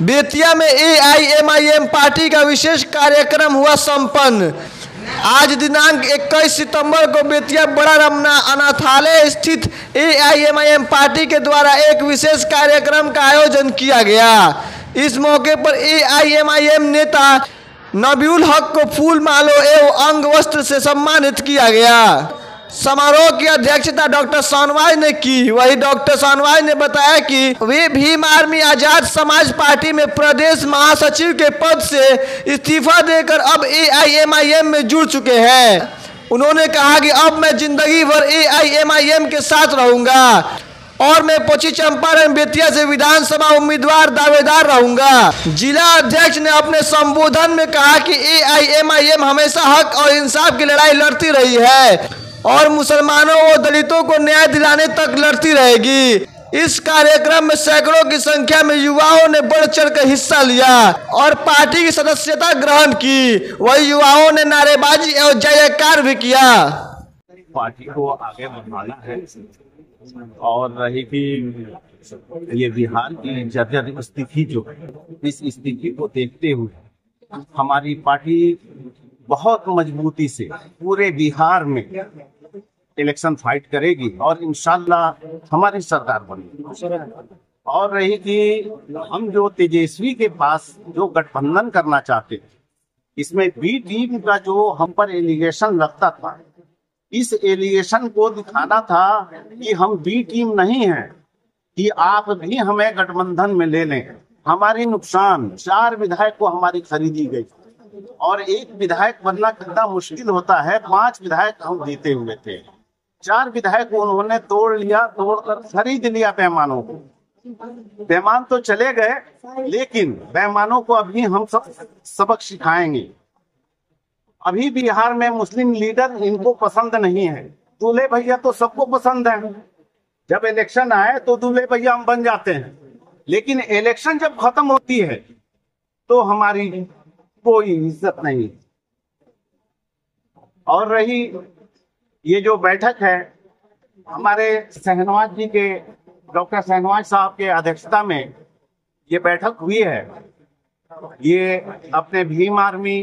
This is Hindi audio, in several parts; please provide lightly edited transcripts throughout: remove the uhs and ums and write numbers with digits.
बेतिया में एआईएमआईएम पार्टी का विशेष कार्यक्रम हुआ संपन्न। आज दिनांक 21 सितंबर को बेतिया बड़ा रमना अनाथालय स्थित एआईएमआईएम पार्टी के द्वारा एक विशेष कार्यक्रम का आयोजन किया गया। इस मौके पर एआईएमआईएम नेता नबीउल हक को फूल मालों एवं अंग वस्त्र से सम्मानित किया गया। समारोह की अध्यक्षता डॉक्टर शाहनवाज ने की। वही डॉक्टर शाहनवाज ने बताया कि वे भीम आर्मी आजाद समाज पार्टी में प्रदेश महासचिव के पद से इस्तीफा देकर अब एआईएमआईएम में जुड़ चुके हैं। उन्होंने कहा कि अब मैं जिंदगी भर एआईएमआईएम के साथ रहूंगा और मैं पश्चिम चंपारण बेतिया से विधानसभा उम्मीदवार दावेदार रहूंगा। जिला अध्यक्ष ने अपने संबोधन में कहा कि एआईएमआईएम हमेशा हक और इंसाफ की लड़ाई लड़ती रही है और मुसलमानों और दलितों को न्याय दिलाने तक लड़ती रहेगी। इस कार्यक्रम में सैकड़ों की संख्या में युवाओं ने बढ़ चढ़ कर हिस्सा लिया और पार्टी की सदस्यता ग्रहण की। वही युवाओं ने नारेबाजी और जय जयकार भी किया। पार्टी को आगे बढ़ाना है और रही कि ये बिहार की जर्जर स्थिति जो है, इस स्थिति को देखते हुए हमारी पार्टी बहुत मजबूती से पूरे बिहार में इलेक्शन फाइट करेगी और इंशाल्लाह हमारी सरकार बनेगी। और रही कि हम जो तेजस्वी के पास जो गठबंधन करना चाहते थे, इसमें बी टीम का जो हम पर एलिगेशन लगता था, इस एलिगेशन को दिखाना था कि हम बी टीम नहीं है, कि आप भी हमें गठबंधन में ले लें। हमारी नुकसान 4 विधायक को हमारी खरीदी गई और एक विधायक बनना कितना मुश्किल होता है। 5 विधायक हम जीते हुए थे, 4 विधायक उन्होंने तोड़ लिया, तोड़कर खरीद लिया बेईमानों को। बेईमान तो चले गए, लेकिन बेईमानों को अभी हम सब सबक सिखाएंगे। अभी बिहार में मुस्लिम लीडर इनको पसंद नहीं है। दूल्हे भैया तो सबको पसंद है, जब इलेक्शन आए तो दूल्हे भैया हम बन जाते हैं, लेकिन इलेक्शन जब खत्म होती है तो हमारी कोई इज्जत नहीं। और रही ये जो बैठक है, हमारे शाहनवाज जी के, डॉक्टर शाहनवाज साहब के अध्यक्षता में ये बैठक हुई है। ये अपने भीम आर्मी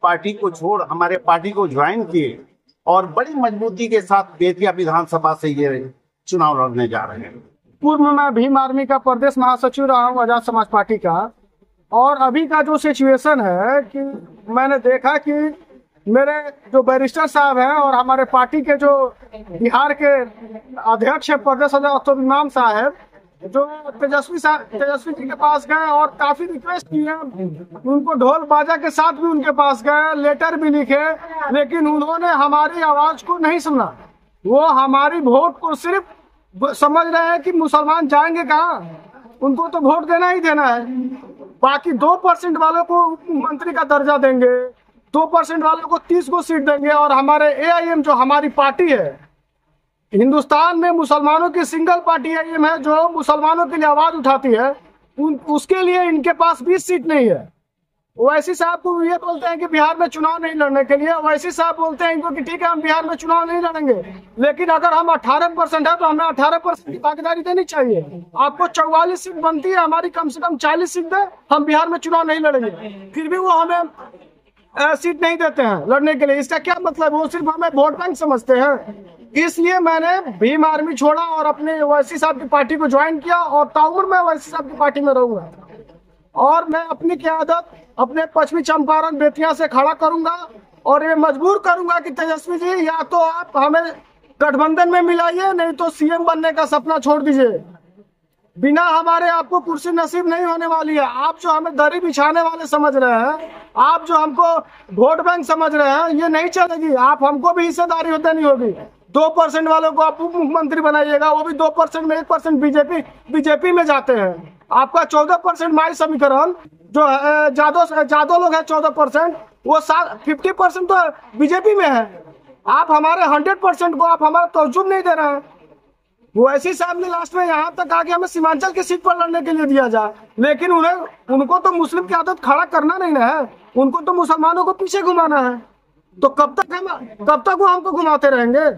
पार्टी को छोड़ हमारे पार्टी को ज्वाइन किए और बड़ी मजबूती के साथ बेतिया विधानसभा से ये चुनाव लड़ने जा रहे हैं। पूर्व में मैं भीम आर्मी का प्रदेश महासचिव रहा हूँ आजाद समाज पार्टी का, और अभी का जो सिचुएशन है कि मैंने देखा कि मेरे जो बैरिस्टर साहब हैं और हमारे पार्टी के जो बिहार के अध्यक्ष है प्रदेश अध्यक्ष इमाम साहब, जो तेजस्वी जी के पास गए और काफी रिक्वेस्ट की है, उनको ढोल बाजा के साथ भी उनके पास गए, लेटर भी लिखे, लेकिन उन्होंने हमारी आवाज को नहीं सुना। वो हमारी वोट को सिर्फ समझ रहे हैं कि मुसलमान जाएंगे कहाँ, उनको तो वोट देना ही देना है। बाकी 2% वालों को मंत्री का दर्जा देंगे, 2% वालों को 30 को सीट देंगे। और हमारे एआईएम जो हमारी पार्टी है, हिंदुस्तान में मुसलमानों की सिंगल पार्टी एआईएम है जो मुसलमानों के लिए आवाज उठाती है, उसके लिए इनके पास 20 सीट नहीं है। ओवैसी साहब को ये बोलते हैं कि बिहार में चुनाव नहीं लड़ने के लिए, ओवैसी साहब बोलते हैं इनको कि ठीक है हम बिहार में चुनाव नहीं लड़ेंगे, लेकिन अगर हम 18% है तो हमें 18% की भागीदारी देनी चाहिए। आपको 44 सीट बनती है, हमारी कम से कम 40 सीट दे, हम बिहार में चुनाव नहीं लड़ेंगे। फिर भी वो हमें सीट नहीं देते हैं लड़ने के लिए। इसका क्या मतलब? वो सिर्फ हमें वोट बैंक समझते हैं। इसलिए मैंने भीम आर्मी छोड़ा और अपने ओवैसी साहब की पार्टी को ज्वाइन किया और ताउम्र में ओवैसी साहब की पार्टी में रहूंगा। और मैं अपनी क़यादत अपने पश्चिमी चंपारण बेतिया से खड़ा करूंगा और ये मजबूर करूंगा कि तेजस्वी जी या तो आप हमें गठबंधन में मिलाइए, नहीं तो सीएम बनने का सपना छोड़ दीजिए। बिना हमारे आपको कुर्सी नसीब नहीं होने वाली है। आप जो हमें दरी बिछाने वाले समझ रहे हैं, आप जो हमको वोट बैंक समझ रहे हैं, ये नहीं चलेगी। आप हमको भी हिस्सेदारी देनी होगी। 2% वालों को आप उप मुख्यमंत्री बनाइएगा, वो भी 2% में 1% बीजेपी में जाते हैं। आपका 14% माई समीकरण जो है, जादव लोग है 14%, वो 50% तो बीजेपी में है। आप हमारे 100% को आप हमारा तवज्जो नहीं दे रहे हैं। वो ऐसी साहब ने लास्ट में यहाँ तक कहा कि हमें सीमांचल की सीट पर लड़ने के लिए दिया जाए, लेकिन उनको तो मुस्लिम की आदत खड़ा करना नहीं ना है, उनको तो मुसलमानों को पीछे घुमाना है। तो कब तक वो हमको घुमाते रहेंगे?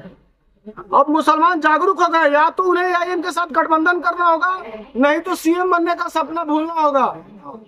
अब मुसलमान जागरूक हो गए, या तो उन्हें AIM के साथ गठबंधन करना होगा, नहीं तो CM बनने का सपना भूलना होगा।